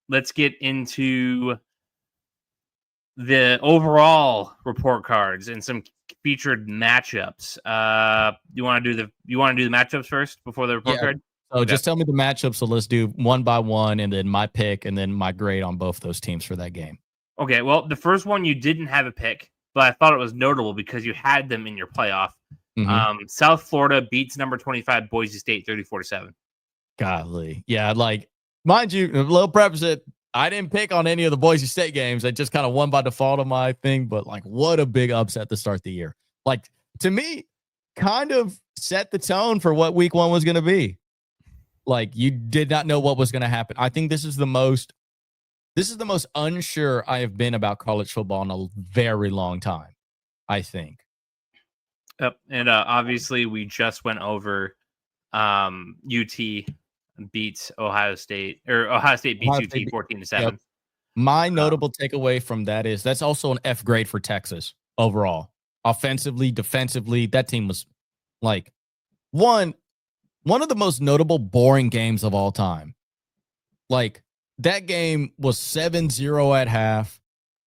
let's get into the overall report cards and some featured matchups. You want to do the matchups first before the report card? So just tell me the matchups. So let's do one by one, and then my pick, and then my grade on both those teams for that game. Okay. Well, the first one you didn't have a pick, but I thought it was notable because you had them in your playoff. Mm-hmm. South Florida beats number 25 Boise State 34-7. Golly, yeah. Like, mind you, a little preface it. I didn't pick on any of the Boise State games. I just kind of won by default on my thing. But like, what a big upset to start the year. Like, to me, kind of set the tone for what week one was going to be. Like, you did not know what was going to happen. I think this is the most unsure I have been about college football in a very long time, I think. Yep. And obviously we just went over UT beats Ohio State, or Ohio State beats UT 14-7. Yep. My notable takeaway from that is that's also an F grade for Texas overall. Offensively, defensively, that team was like one of the most notable boring games of all time. Like, that game was 7-0 at half.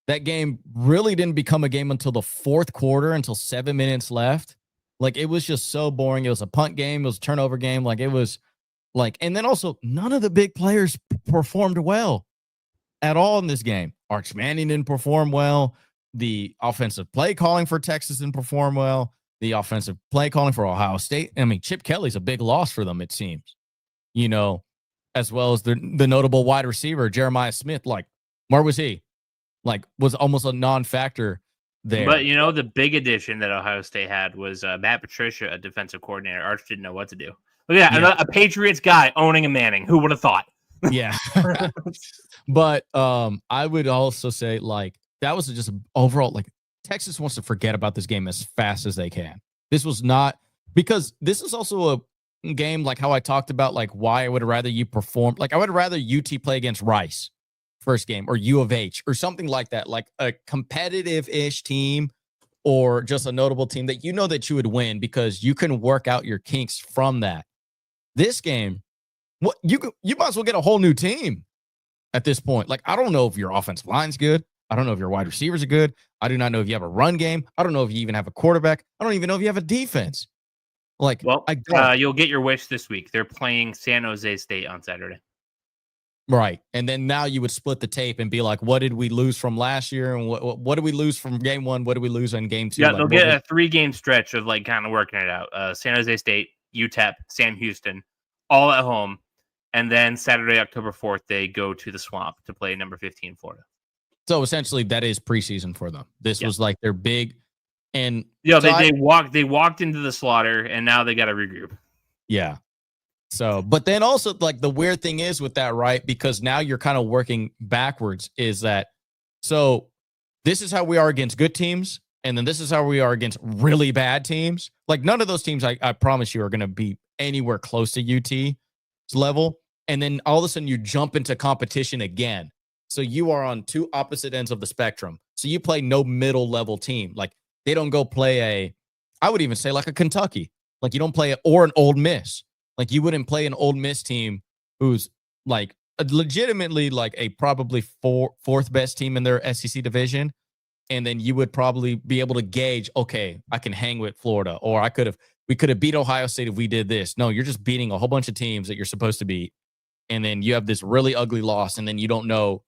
That game really didn't become a game until the fourth quarter, until 7 minutes left. Like, it was just so boring. It was a punt game. It was a turnover game. Like, it was like, and then also none of the big players performed well at all in this game. Arch Manning didn't perform well. The offensive play calling for Texas didn't perform well. The offensive play calling for Ohio State. I mean, Chip Kelly's a big loss for them, it seems. You know, as well as the notable wide receiver, Jeremiah Smith. Like, where was he? Like, was almost a non-factor there. But, you know, the big addition that Ohio State had was Matt Patricia, a defensive coordinator. Arch didn't know what to do. Look at that, a Patriots guy owning a Manning. Who would have thought? Yeah. But I would also say, like, that was just overall, like, Texas wants to forget about this game as fast as they can. This was not, because this is also a game, like how I talked about, like, why I would rather you perform. Like, I would rather UT play against Rice first game, or U of H, or something like that, like a competitive-ish team, or just a notable team that you know that you would win because you can work out your kinks from that. This game, what you might as well get a whole new team at this point. Like, I don't know if your offensive line's good. I don't know if your wide receivers are good. I do not know if you have a run game. I don't know if you even have a quarterback. I don't even know if you have a defense. Like, well, you'll get your wish this week. They're playing San Jose State on Saturday. Right. And then now you would split the tape and be like, what did we lose from last year? And what did we lose from game one? What did we lose in game two? Yeah, like, they'll get a 3-game stretch of, like, kind of working it out. San Jose State, UTEP, Sam Houston, all at home. And then Saturday, October 4th, they go to the Swamp to play number 15 Florida. So essentially that is preseason for them. This was like their big, and yeah, so they walked into the slaughter, and now they got to regroup. Yeah. So, but then also, like, the weird thing is with that, right? Because now you're kind of working backwards, is that, so this is how we are against good teams, and then this is how we are against really bad teams. Like, none of those teams, I promise you, are going to be anywhere close to UT's level. And then all of a sudden you jump into competition again. So you are on two opposite ends of the spectrum. So you play no middle level team. Like, they don't go play I would even say like a Kentucky. Like, you don't play or an Ole Miss. Like, you wouldn't play an Ole Miss team who's like legitimately like a probably fourth best team in their SEC division. And then you would probably be able to gauge, okay, I can hang with Florida, or we could have beat Ohio State if we did this. No, you're just beating a whole bunch of teams that you're supposed to beat. And then you have this really ugly loss, and then you don't know,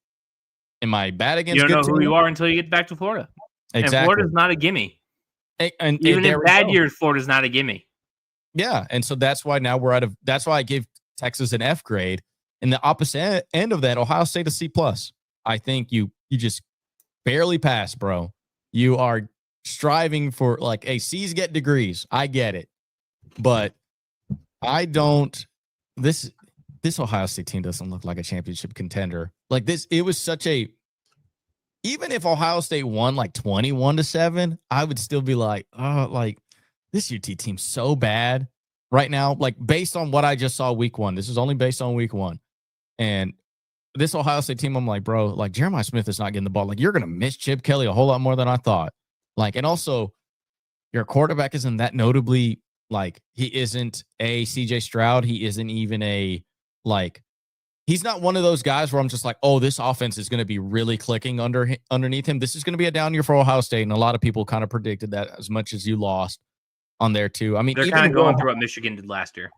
am I bad against you don't know good who team? you are until you get back to Florida. Exactly. And Florida's not a gimme. And even in bad years, Florida's not a gimme. Yeah, and so that's why now that's why I give Texas an F grade. And the opposite end of that, Ohio State a C+. I think you just barely pass, bro. You are striving for, like, C's get degrees. I get it. But I don't, this Ohio State team doesn't look like a championship contender. Like, this, it was such a, even if Ohio State won like 21-7, I would still be like, oh, like, this UT team's so bad right now. Like, based on what I just saw week one, this is only based on week one. And this Ohio State team, I'm like, bro, like, Jeremiah Smith is not getting the ball. Like, you're going to miss Chip Kelly a whole lot more than I thought. Like, and also, your quarterback isn't that notably, like, he isn't a CJ Stroud. He isn't even a, like, he's not one of those guys where I'm just like, oh, this offense is going to be really clicking underneath him. This is going to be a down year for Ohio State, and a lot of people kind of predicted that as much as you lost on there too. I mean, they're kind of going through what Michigan did last year.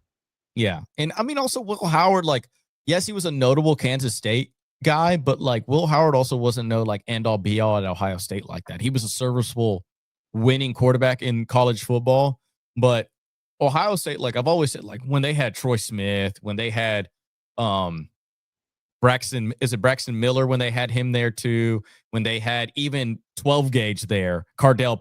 Yeah, and I mean also Will Howard, like, yes, he was a notable Kansas State guy, but like Will Howard also wasn't no like end all be all at Ohio State like that. He was a serviceable winning quarterback in college football, but Ohio State, like I've always said, like when they had Troy Smith, when they had Braxton Miller, when they had him there too, when they had even 12 gauge there, Cardell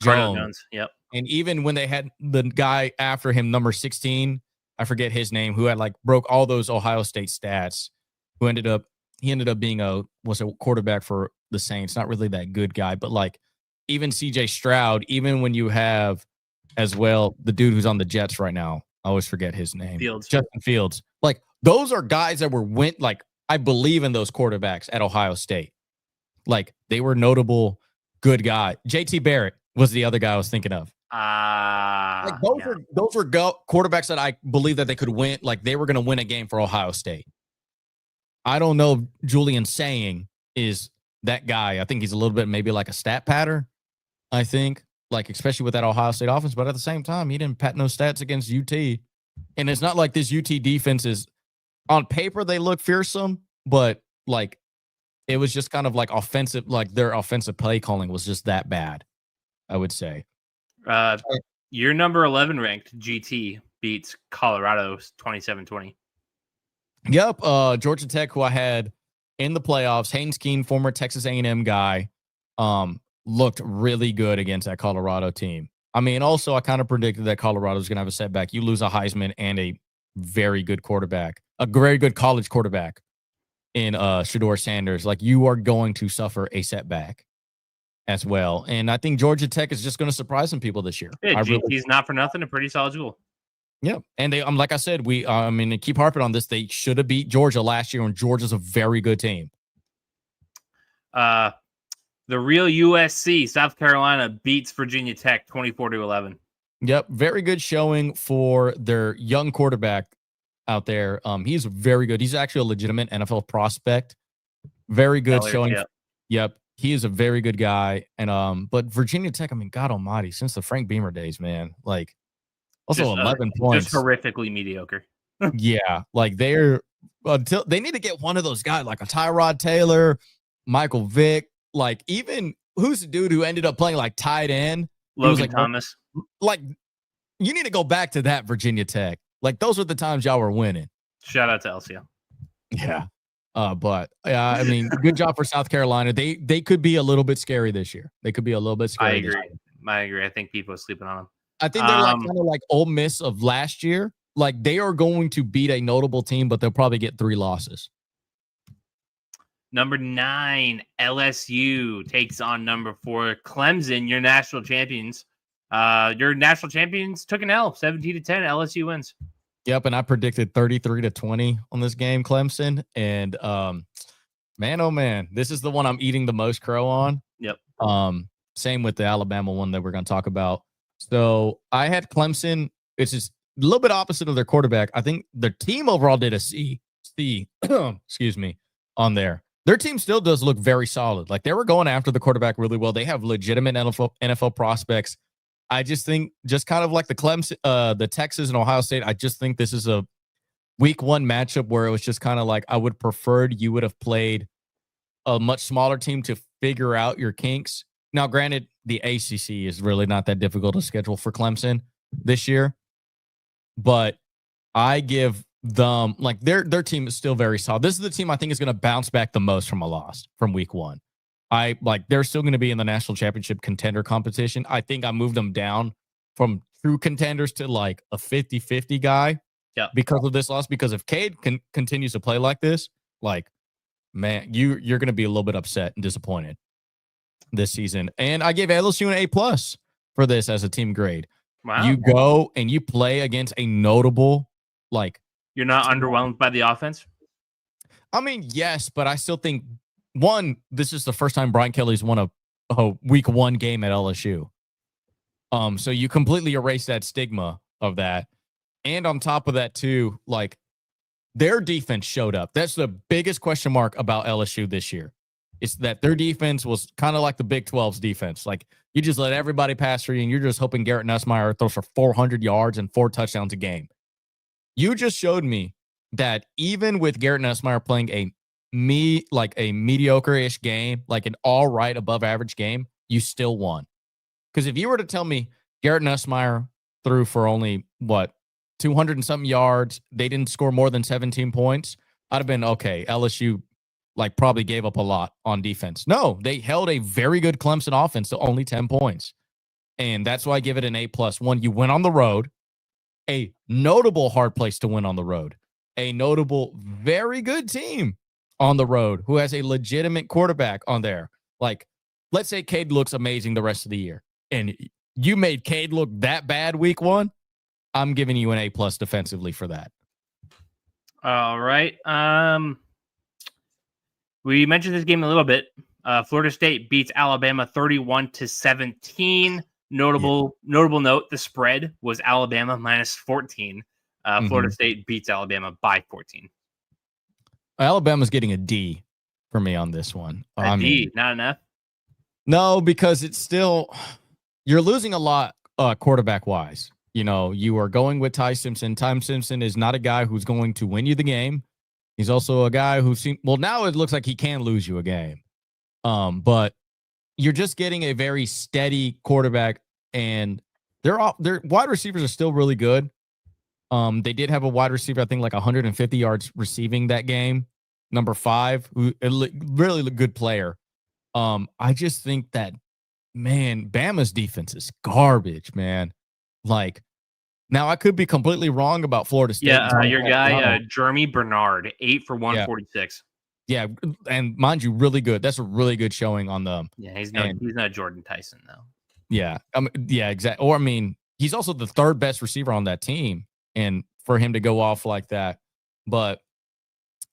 Jones. Yep. And even when they had the guy after him, number 16, I forget his name, who had like broke all those Ohio State stats, who ended up being a quarterback for the Saints. Not really that good guy, but like even CJ Stroud, even when you have as well the dude who's on the Jets right now, I always forget his name. Justin Fields. Like those are guys that like I believe in those quarterbacks at Ohio State. Like they were notable good guy. JT Barrett was the other guy I was thinking of. Like those were quarterbacks that I believe that they could win. Like they were going to win a game for Ohio State. I don't know if Julian Saying is that guy. I think he's a little bit maybe like a stat patter. I think like especially with that Ohio State offense, but at the same time, he didn't pat no stats against UT. And it's not like this UT defense is on paper they look fearsome, but like it was just kind of like offensive, like their offensive play calling was just that bad, I would say. Your number 11 ranked GT beats Colorado 27-20. Yep. Georgia Tech, who I had in the playoffs, Haynes Keen, former Texas A&M guy, looked really good against that Colorado team. I mean, also I kind of predicted that Colorado was going to have a setback. You lose a Heisman and a very good quarterback, a very good college quarterback in Shedeur Sanders. Like you are going to suffer a setback as well. And I think Georgia Tech is just going to surprise some people this year. Yeah, GT's not for nothing, a pretty solid school. Yeah. And they, like I said, they keep harping on this. They should have beat Georgia last year, and Georgia's a very good team. The real USC, South Carolina, beats Virginia Tech 24-11. Yep. Very good showing for their young quarterback out there. He's very good. He's actually a legitimate NFL prospect. Very good showing. Yep. He is a very good guy. And but Virginia Tech, I mean, God almighty, since the Frank Beamer days, man, like also just, 11 points. Just horrifically mediocre. Yeah. Like they're until they need to get one of those guys like a Tyrod Taylor, Michael Vick, like even who's the dude who ended up playing like tight end? Logan Thomas. Like you need to go back to that Virginia Tech. Like those were the times y'all were winning. Shout out to LCO. Yeah. But I mean, good job for South Carolina. They could be a little bit scary this year. They could be a little bit scary. I agree. I think people are sleeping on them. I think they're like kind of like Ole Miss of last year. Like they are going to beat a notable team, but they'll probably get 3 losses. Number 9, LSU takes on number 4, Clemson, your national champions. Your national champions took an L, 17-10. LSU wins. Yep, and I predicted 33-20 on this game, Clemson. And man, oh man, this is the one I'm eating the most crow on. Yep. Same with the Alabama one that we're going to talk about. So I had Clemson. It's just a little bit opposite of their quarterback. I think their team overall did a C, excuse me, on there. Their team still does look very solid. Like they were going after the quarterback really well. They have legitimate NFL prospects. I just think just kind of like the Clemson, the Texas and Ohio State, I just think this is a week 1 matchup where it was just kind of like I would preferred you would have played a much smaller team to figure out your kinks. Now, granted, the ACC is really not that difficult to schedule for Clemson this year, but I give them like their team is still very solid. This is the team I think is going to bounce back the most from a loss from week 1. I like they're still going to be in the national championship contender competition. I think I moved them down from true contenders to like a 50-50 guy because of this loss. Because if Cade continues to play like this, like, man, you're going to be a little bit upset and disappointed this season. And I gave LSU an A+ for this as a team grade. Wow. You go and you play against a notable, like. You're not underwhelmed by the offense? I mean, yes, but I still think, one, this is the first time Brian Kelly's won a week 1 game at LSU. So you completely erase that stigma of that. And on top of that, too, like their defense showed up. That's the biggest question mark about LSU this year. It's that their defense was kind of like the Big 12's defense. Like, you just let everybody pass through you, and you're just hoping Garrett Nussmeier throws for 400 yards and 4 touchdowns a game. You just showed me that even with Garrett Nussmeier playing a mediocre-ish game, like an all right above average game, you still won. Because if you were to tell me Garrett Nussmeier threw for only, 200 and something yards, they didn't score more than 17 points, I'd have been, okay, LSU probably gave up a lot on defense. No, they held a very good Clemson offense to only 10 points. And that's why I give it an A+. One, you went on the road, a notable hard place to win on the road, a notable, very good team on the road who has a legitimate quarterback on there. Like, let's say Cade looks amazing the rest of the year, and you made Cade look that bad week 1. I'm giving you an A+ defensively for that. All right. We mentioned this game a little bit. Florida State beats Alabama 31-17. Notable note: the spread was Alabama -14. Florida State beats Alabama by 14. Alabama's getting a D for me on this one. D, not enough. No, because it's still, you're losing a lot quarterback wise. You know, you are going with Ty Simpson. Ty Simpson is not a guy who's going to win you the game. He's also a guy who now it looks like he can lose you a game. But you're just getting a very steady quarterback, and their wide receivers are still really good. They did have a wide receiver, I think, 150 yards receiving that game, number 5, who really good player. I just think that, man, Bama's defense is garbage, man. Now I could be completely wrong about Florida State. Yeah, your guy, Jeremy Bernard, 8 for 146. Yeah, and mind you, really good. That's a really good showing on them. Yeah, he's not Jordan Tyson though. Yeah, exactly. Or he's also the 3rd best receiver on that team, and for him to go off like that, but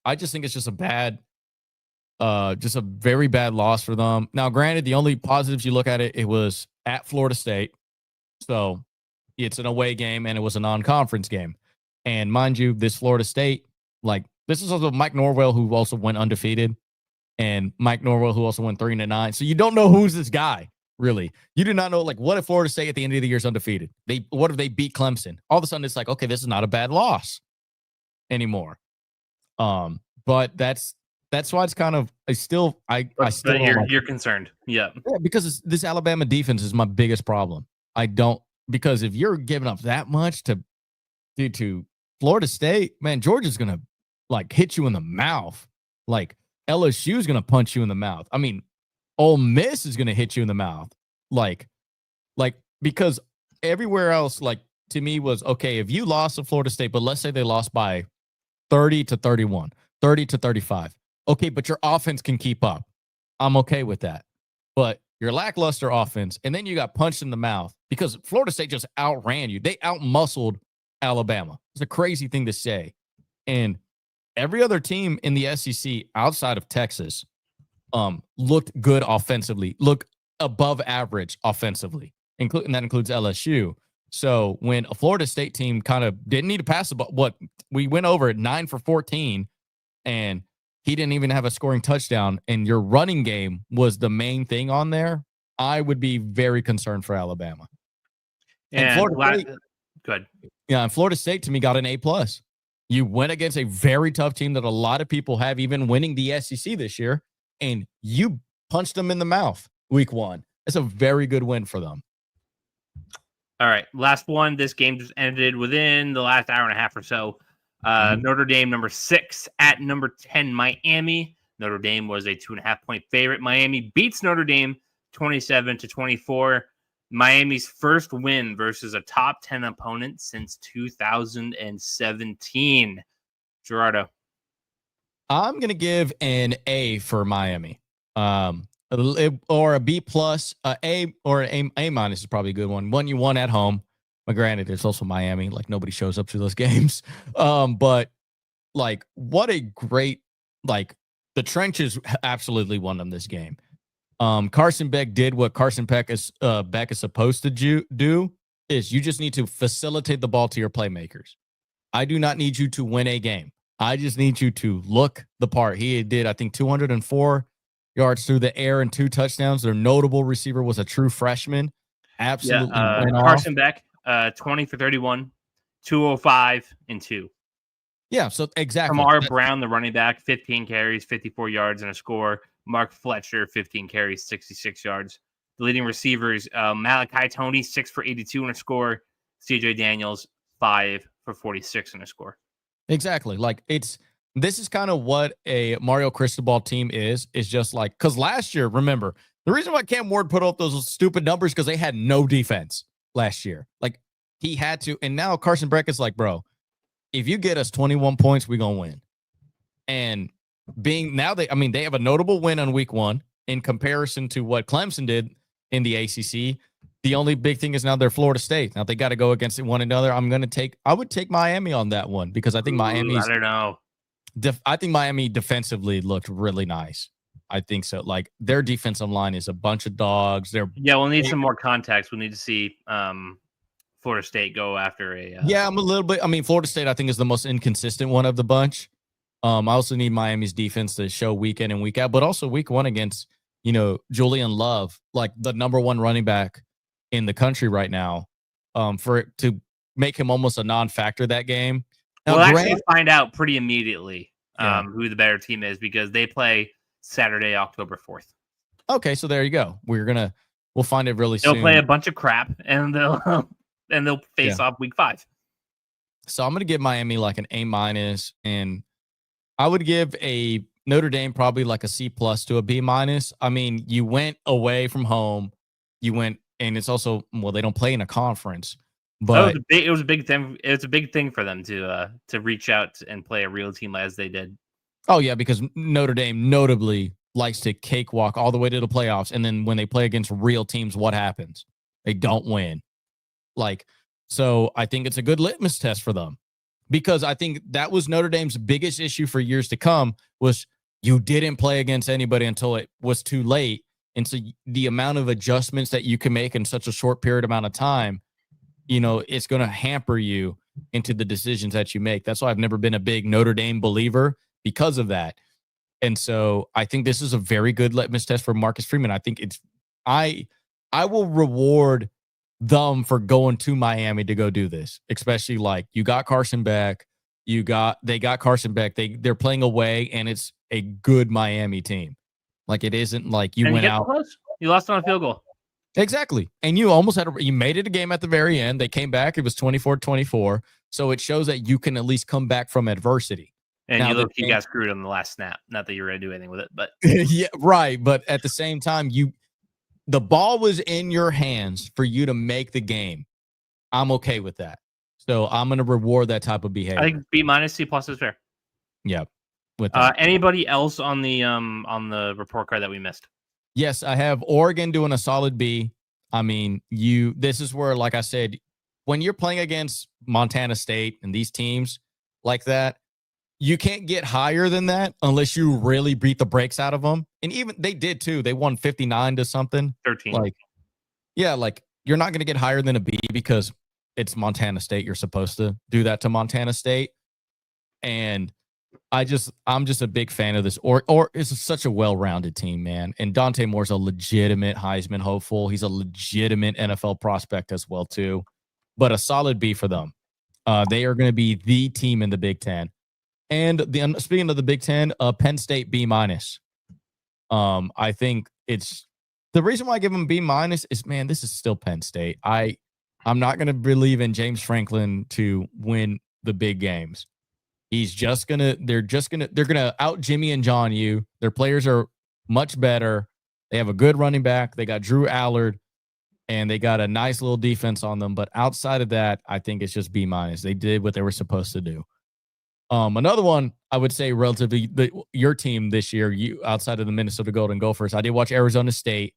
I just think it's just just a very bad loss for them. Now, granted, the only positives you look at it was at Florida State, so it's an away game, and it was a non-conference game. And mind you, this Florida State, this is also Mike Norvell, who also went undefeated, and Mike Norvell, who also went 3-9. So you don't know who's this guy, really. You do not know, what if Florida State at the end of the year is undefeated? What if they beat Clemson? All of a sudden, it's okay, this is not a bad loss anymore. But that's why it's kind of, you're concerned. Yeah, because this Alabama defense is my biggest problem. Because if you're giving up that much to Florida State, man, Georgia's gonna hit you in the mouth. LSU is gonna punch you in the mouth. I mean, Ole Miss is gonna hit you in the mouth. Because everywhere else, to me was okay if you lost to Florida State, but let's say they lost by 30-31, 30-35. Okay, but your offense can keep up. I'm okay with that. But your lackluster offense, and then you got punched in the mouth because Florida State just outran you. They outmuscled Alabama. It's a crazy thing to say. And every other team in the SEC outside of Texas looked good offensively, looked above average offensively, and that includes LSU. So when a Florida State team kind of didn't need to pass the ball, we went over at 9 for 14, and he didn't even have a scoring touchdown, and your running game was the main thing on there, I would be very concerned for Alabama. And Florida State, good. Yeah, and Florida State to me got an A+. You went against a very tough team that a lot of people have even winning the SEC this year, and you punched them in the mouth week 1. It's a very good win for them. All right, last one. This game just ended within the last hour and a half or so. Notre Dame, number 6 at number 10, Miami. Notre Dame was a 2.5-point favorite. Miami beats Notre Dame 27-24. Miami's first win versus a top 10 opponent since 2017. Gerardo. I'm going to give an A for Miami. Or a B+, A or an A- is probably a good one. One you won at home. But granted, it's also Miami. Nobody shows up to those games. But what a great, the trenches absolutely won them this game. Carson Beck did what Carson Beck is supposed to do, is you just need to facilitate the ball to your playmakers. I do not need you to win a game. I just need you to look the part. He did, I think, 204 yards through the air and 2 touchdowns. Their notable receiver was a true freshman. Absolutely went off. Carson Beck, 20 for 31, 205 and 2. Yeah, so exactly. Kamar Brown, the running back, 15 carries, 54 yards and a score. Mark Fletcher, 15 carries, 66 yards. The leading receivers, Malachi Toney, 6 for 82 and a score. CJ Daniels, 5 for 46 and a score. Exactly. Like this is kind of what a Mario Cristobal team is just like, because last year, remember, the reason why Cam Ward put up those stupid numbers because they had no defense last year. Like he had to, and now Carson Beckett's like, bro, if you get us 21 points, we're gonna win. And being now they have a notable win on week 1 in comparison to what Clemson did in the ACC. The only big thing is now they're Florida State. Now they got to go against one another. I would take Miami on that one because I think Miami's. I don't know. I think Miami defensively looked really nice. I think so. Like their defensive line is a bunch of dogs. We'll need some more context. We'll need to see Florida State go after a. I'm a little bit. I mean, Florida State, I think, is the most inconsistent one of the bunch. I also need Miami's defense to show week in and week out, but also week 1 against, Julian Love, like the number 1 running back in the country right now, for it to make him almost a non-factor that game. Now, we'll actually find out pretty immediately who the better team is because they play Saturday, October 4th. Okay, so there you go. We'll find it really soon. They'll play a bunch of crap and they'll face off week 5. So I'm gonna give Miami like an A-, and I would give a Notre Dame probably like a C+ to a B-. I mean, you went away from home, and it's also they don't play in a conference. But it was a big thing. It's a big thing for them to reach out and play a real team as they did. Oh yeah, because Notre Dame notably likes to cakewalk all the way to the playoffs, and then when they play against real teams, what happens? They don't win. So I think it's a good litmus test for them because I think that was Notre Dame's biggest issue for years to come was you didn't play against anybody until it was too late, and so the amount of adjustments that you can make in such a short period amount of time. It's going to hamper you into the decisions that you make. That's why I've never been a big Notre Dame believer because of that. And so I think this is a very good litmus test for Marcus Freeman. I think I will reward them for going to Miami to go do this, especially like you got Carson Beck, they got Carson Beck. They're playing away and it's a good Miami team. Like it isn't like you went out. Close. You lost on a field goal. Exactly. And you almost you made it a game at the very end. They came back. It was 24-24. So it shows that you can at least come back from adversity. And now you got screwed on the last snap. Not that you were going to do anything with it, but yeah, right. But at the same time, the ball was in your hands for you to make the game. I'm okay with that. So I'm going to reward that type of behavior. I think B- C+ is fair. Yeah. With anybody else on the report card that we missed? Yes, I have Oregon doing a solid B. I mean, this is where, like I said, when you're playing against Montana State and these teams like that, you can't get higher than that unless you really beat the brakes out of them. And even they did too. They won 59 to something. 13. You're not going to get higher than a B because it's Montana State. You're supposed to do that to Montana State. And I'm just a big fan of this. Or it's such a well-rounded team, man. And Dante Moore's a legitimate Heisman hopeful. He's a legitimate NFL prospect as well, too. But a solid B for them. They are going to be the team in the Big Ten. And speaking of the Big Ten, Penn State B-. I think it's the reason why I give them B- is, man, this is still Penn State. I'm not going to believe in James Franklin to win the big games. They're going to out Jimmy and John you. Their players are much better. They have a good running back. They got Drew Allard and they got a nice little defense on them. But outside of that, I think it's just B-. They did what they were supposed to do. Another one I would say relatively your team this year, outside of the Minnesota Golden Gophers, I did watch Arizona State.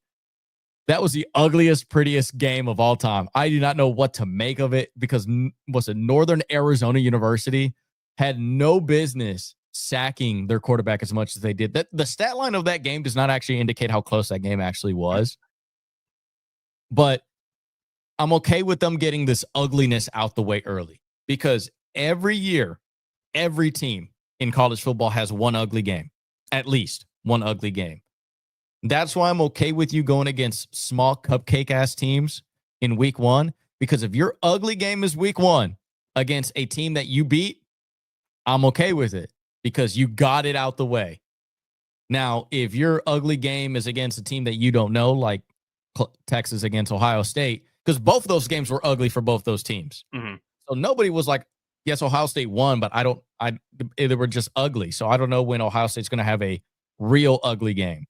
That was the ugliest, prettiest game of all time. I do not know what to make of it because was it Northern Arizona University had no business sacking their quarterback as much as they did. The stat line of that game does not actually indicate how close that game actually was. But I'm okay with them getting this ugliness out the way early because every year, every team in college football has one ugly game, at least one ugly game. That's why I'm okay with you going against small cupcake ass teams in week 1, because if your ugly game is week 1 against a team that you beat, I'm okay with it because you got it out the way. Now, if your ugly game is against a team that you don't know, like Texas against Ohio State, because both of those games were ugly for both those teams. Mm-hmm. So nobody was like, yes, Ohio State won, but they were just ugly. So I don't know when Ohio State's going to have a real ugly game.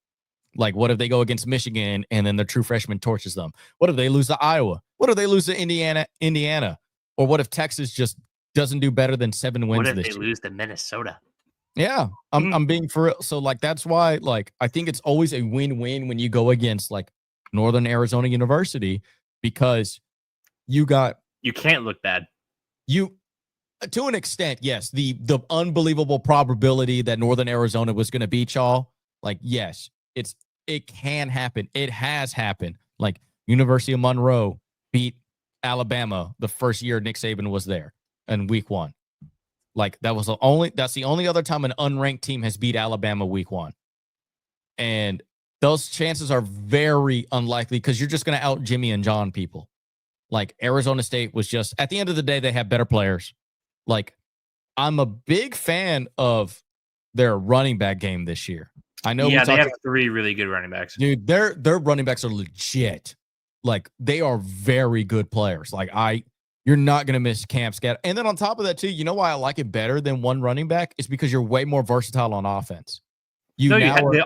Like, what if they go against Michigan and then the true freshman torches them? What if they lose to Iowa? What if they lose to Indiana? Or what if Texas just doesn't do better than 7 wins this year? What if they lose to Minnesota? Yeah, I'm being for real. So, like, that's why, like, I think it's always a win-win when you go against, like, Northern Arizona University, because you can't look bad. To an extent, yes, the unbelievable probability that Northern Arizona was going to beat y'all, like, yes, it can happen. It has happened. Like, University of Monroe beat Alabama the first year Nick Saban was there in week 1. Like, that's the only other time an unranked team has beat Alabama week 1. And those chances are very unlikely because you're just going to out Jimmy and John people. Like, Arizona State was just, at the end of the day, they have better players. Like, I'm a big fan of their running back game this year. I know. Yeah, they have 3 really good running backs. Dude, their running backs are legit. Like, they are very good players. Like, you're not going to miss Camp Scat. And then on top of that, too, you know why I like it better than one running back? It's because you're way more versatile on offense.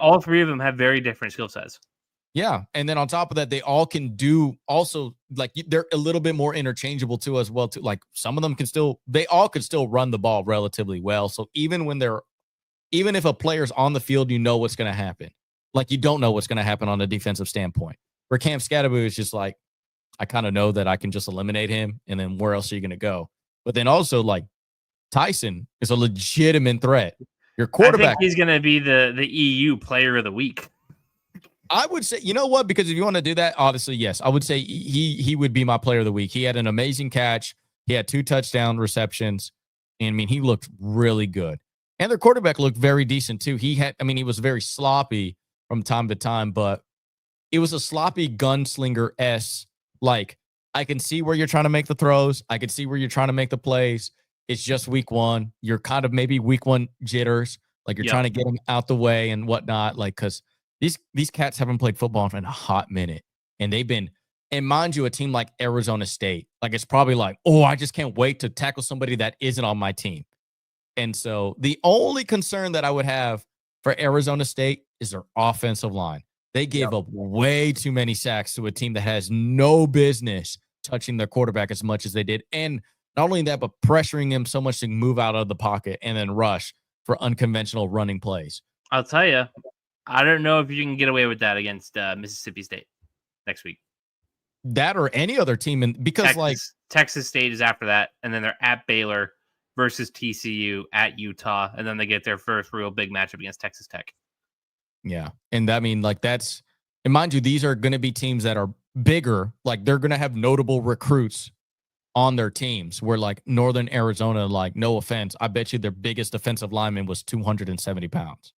All 3 of them have very different skill sets. Yeah. And then on top of that, they all can do also, like, they're a little bit more interchangeable too as well. Too. Like, some of them they all could still run the ball relatively well. So even if a player's on the field, you know what's going to happen. Like, you don't know what's going to happen on a defensive standpoint. Where Cam Scatterbo is just like, I kind of know that I can just eliminate him, and then where else are you going to go? But then also, like, Tyson is a legitimate threat. Your quarterback. I think he's going to be the EU Player of the Week. I would say, you know what? Because if you want to do that, obviously, yes, I would say he would be my Player of the Week. He had an amazing catch. He had 2 touchdown receptions. And I mean, he looked really good. And their quarterback looked very decent too. He was very sloppy from time to time, but it was a sloppy gunslinger-esque. Like, I can see where you're trying to make the throws. I can see where you're trying to make the plays. It's just week 1. You're kind of maybe week 1 jitters. Like, you're trying to get them out the way and whatnot. Like, because these cats haven't played football in a hot minute. And they've been, and mind you, a team like Arizona State, like, it's probably like, oh, I just can't wait to tackle somebody that isn't on my team. And so the only concern that I would have for Arizona State is their offensive line. They gave up way too many sacks to a team that has no business touching their quarterback as much as they did. And not only that, but pressuring him so much to move out of the pocket and then rush for unconventional running plays. I'll tell you, I don't know if you can get away with that against Mississippi State next week. That or any other team. Because Texas State is after that, and then they're at Baylor versus TCU at Utah, and then they get their first real big matchup against Texas Tech. Yeah. And I mean, like, and mind you, these are going to be teams that are bigger. Like, they're going to have notable recruits on their teams, where, like, Northern Arizona, like, no offense, I bet you their biggest defensive lineman was 270 pounds.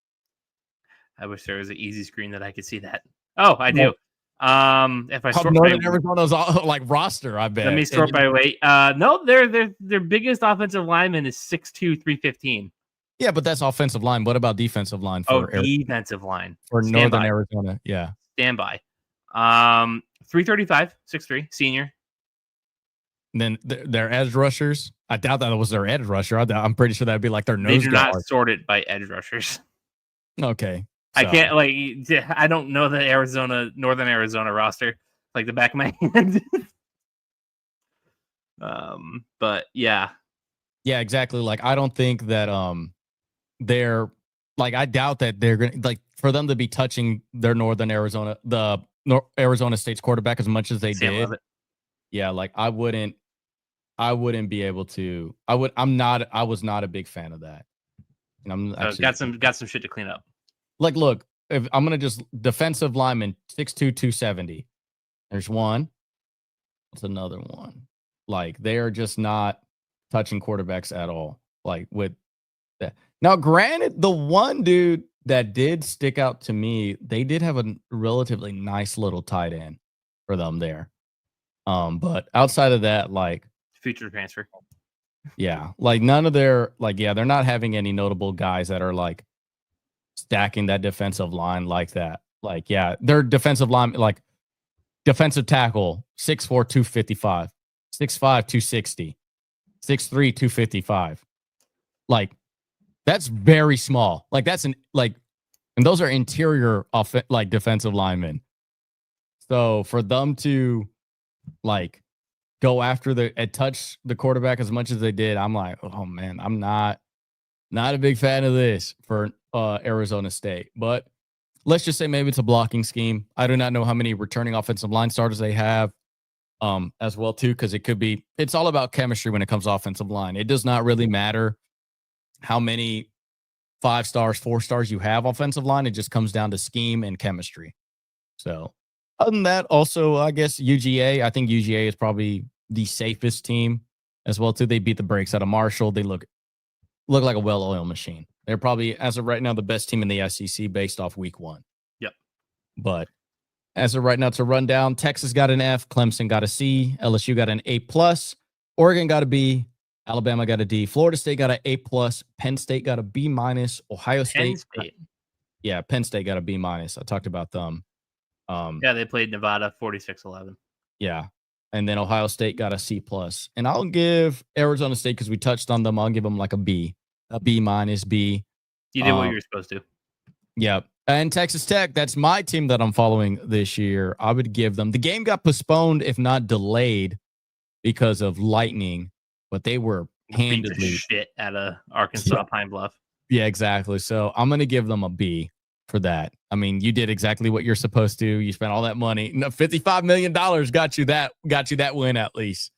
I wish there was an easy screen that I could see that. Oh, I do. If I sort Northern Arizona's like roster, I bet. Let me sort by weight. No, their biggest offensive lineman is 6'2", 315. Yeah, but that's offensive line. What about defensive line for defensive line for Northern Arizona? Yeah. Standby. 335, 6'3", senior. And then their edge rushers. I doubt that was their edge rusher. I'm pretty sure that'd be like their nose guard. They do not sort it by edge rushers. Okay. So. I can't, like, I don't know the Northern Arizona roster like the back of my hand. But yeah. Yeah, exactly. Like, I don't think that they're, like, I doubt that they're gonna, like, for them to be touching their Arizona State's quarterback as much as they did. Yeah, like, I wouldn't be able to. I was not a big fan of that. And I'm actually, got some shit to clean up. Like, look, if I'm gonna just defensive lineman 6'2", 270. There's one. What's another one? Like, they are just not touching quarterbacks at all. Like, with that. Now, granted, the one dude that did stick out to me, they did have a relatively nice little tight end for them there. But outside of that, like future transfer. Yeah, like none of their they're not having any notable guys that are like stacking that defensive line like that. Like, yeah, their defensive line, like defensive tackle, 6'4", 255, 6'5", 260, 6'3", 255. Like, that's very small. Like, and those are interior defensive linemen. So for them to like go after touch the quarterback as much as they did, I'm like, oh man, I'm not a big fan of this for Arizona State. But let's just say maybe it's a blocking scheme. I do not know how many returning offensive line starters they have as well too, because it's all about chemistry when it comes to offensive line. It does not really matter how many 5 stars, 4 stars you have offensive line. It just comes down to scheme and chemistry. So other than that, also, I guess UGA, I think UGA is probably the safest team as well too. They beat the brakes out of Marshall. They look like a well-oiled machine. They're probably, as of right now, the best team in the SEC based off week 1. Yep. But as of right now, to run down, Texas got an F, Clemson got a C, LSU got an A+, Oregon got a B, Alabama got a D, Florida State got an A+, Penn State got a B-, Ohio State. Penn State got a B-. I talked about them. They played Nevada 46-11. Yeah. And then Ohio State got a C+. And I'll give Arizona State, because we touched on them, I'll give them like a B, B-, B. You did what you were supposed to. Yeah. And Texas Tech, that's my team that I'm following this year. I would give them, the game got postponed, if not delayed, because of lightning, but they were handedly beat the shit out of Arkansas Pine Bluff. Yeah, exactly. So I'm going to give them a B for that. I mean, you did exactly what you're supposed to. You spent all that money. No, $55 million got you that win at least.